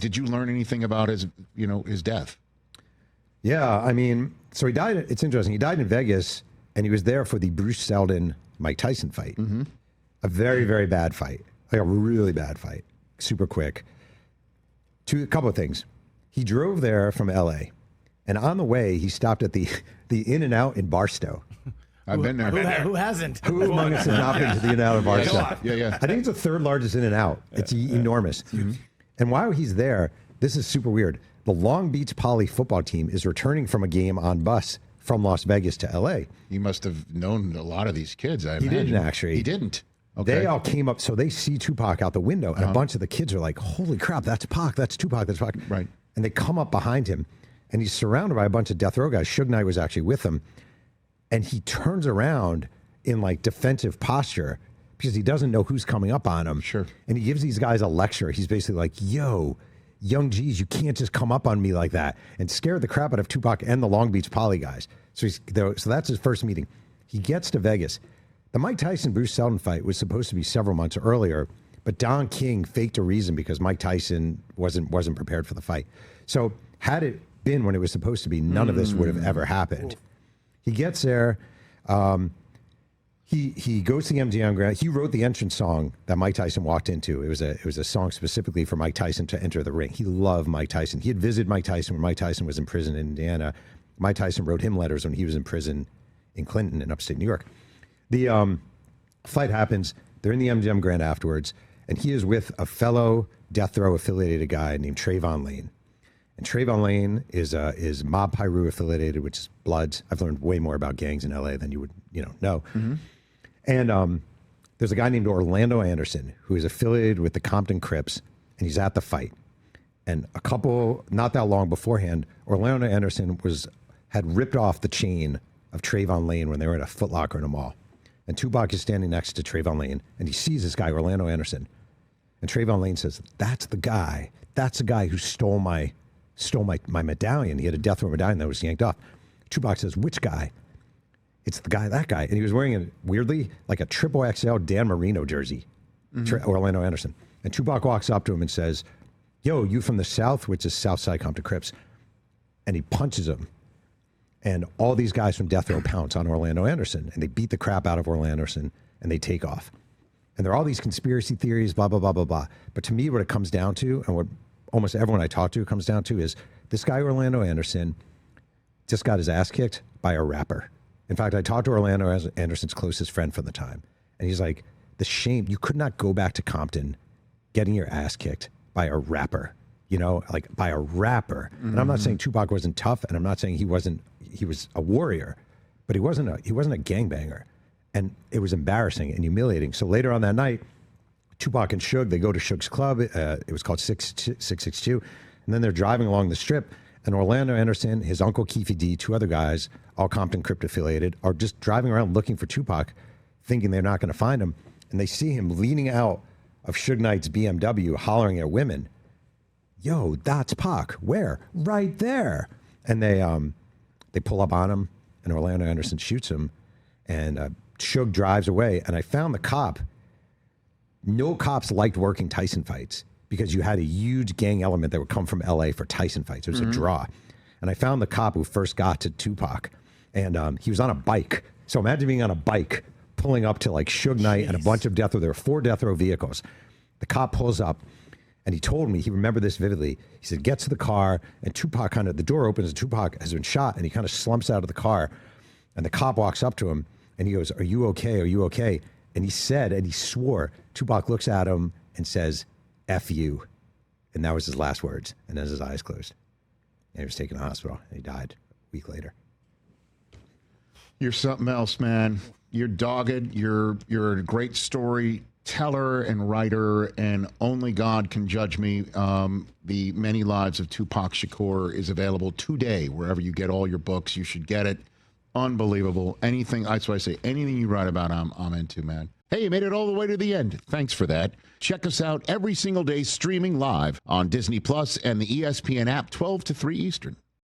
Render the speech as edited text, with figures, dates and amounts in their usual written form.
Did you learn anything about his death? Yeah, I mean, so he died. It's interesting. He died in Vegas, and he was there for the Bruce Seldon-Mike Tyson fight. Mm-hmm. A very, very bad fight. Like a really bad fight. Super quick. A couple of things. He drove there from L.A., and on the way, he stopped at the In-N-Out in Barstow. I've been there. Who hasn't? Who among us has not been to the In-N-Out in Barstow? Yeah. I think it's the third largest In-N-Out. It's enormous. Mm-hmm. And while he's there, this is super weird. The Long Beach Poly football team is returning from a game on bus from Las Vegas to L.A. He must have known a lot of these kids, I imagine. He didn't, actually. He didn't. Okay. They all came up, so they see Tupac out the window, and a bunch of the kids are like, holy crap, that's Pac, that's Tupac, that's Pac. Right. And they come up behind him, and he's surrounded by a bunch of death row guys. Suge Knight was actually with him, and he turns around in like defensive posture because he doesn't know who's coming up on him. Sure. And he gives these guys a lecture. He's basically like, yo, young G's, you can't just come up on me like that, and scared the crap out of Tupac and the Long Beach Poly guys. So that's his first meeting. He gets to Vegas. The Mike Tyson-Bruce Seldon fight was supposed to be several months earlier, but Don King faked a reason because Mike Tyson wasn't prepared for the fight. So had it been when it was supposed to be, none of this would have ever happened. He gets there. He goes to the MGM Grand. He wrote the entrance song that Mike Tyson walked into. It was a song specifically for Mike Tyson to enter the ring. He loved Mike Tyson. He had visited Mike Tyson when Mike Tyson was in prison in Indiana. Mike Tyson wrote him letters when he was in prison in Clinton in upstate New York. The fight happens. They're in the MGM Grand afterwards, and he is with a fellow death row affiliated guy named Trayvon Lane. And Trayvon Lane is Mob Piru affiliated, which is Bloods. I've learned way more about gangs in LA than you would know. Mm-hmm. And there's a guy named Orlando Anderson who is affiliated with the Compton Crips, and he's at the fight. And not that long beforehand, Orlando Anderson had ripped off the chain of Trayvon Lane when they were at a Foot Locker in a mall. And Tupac is standing next to Trayvon Lane, and he sees this guy, Orlando Anderson. And Trayvon Lane says, that's the guy who stole my medallion. He had a death row medallion that was yanked off. Tupac says, which guy? It's the guy, that guy. And he was wearing weirdly, like a XXL Dan Marino jersey, Orlando Anderson. And Tupac walks up to him and says, yo, you from the South, which is Southside Compton Crips. And he punches him. And all these guys from death row pounce on Orlando Anderson, and they beat the crap out of Orlando Anderson, and they take off. And there are all these conspiracy theories, blah, blah, blah, blah, blah. But to me, what it comes down to, and what almost everyone I talk to comes down to, is this guy, Orlando Anderson, just got his ass kicked by a rapper. In fact, I talked to Orlando Anderson's closest friend from the time, and he's like, the shame, you could not go back to Compton getting your ass kicked by a rapper, like by a rapper. Mm-hmm. And I'm not saying Tupac wasn't tough, and I'm not saying he was a warrior, but he wasn't a gangbanger. And it was embarrassing and humiliating. So later on that night, Tupac and Suge, they go to Suge's club. It was called 662. And then they're driving along the strip, and Orlando Anderson, his uncle Keefe D, two other guys, all Compton Crypt affiliated, are just driving around looking for Tupac, thinking they're not going to find him. And they see him leaning out of Suge Knight's BMW, hollering at women, yo, that's Pac. Where? Right there. And they pull up on him, and Orlando Anderson shoots him, and Suge drives away. And I found the cop. No cops liked working Tyson fights because you had a huge gang element that would come from LA for Tyson fights. It was a draw. And I found the cop who first got to Tupac, and he was on a bike. So imagine being on a bike pulling up to like Suge Knight and a bunch of death row. There were 4 death row vehicles. The cop pulls up, and he told me, he remembered this vividly. He said, get to the car, and Tupac the door opens, and Tupac has been shot, and he kind of slumps out of the car. And the cop walks up to him, and he goes, are you okay? Are you okay? And he said, and he swore, Tupac looks at him and says, F you. And that was his last words. And then his eyes closed. And he was taken to the hospital, and he died a week later. You're something else, man. You're dogged. You're a great storyteller and writer, and only God can judge me. The Many Lives of Tupac Shakur is available today wherever you get all your books. You should get it. Unbelievable. Anything, that's why I say anything you write about, I'm into, man. Hey, you made it all the way to the end. Thanks for that. Check us out every single day streaming live on Disney Plus and the ESPN app 12 to 3 Eastern.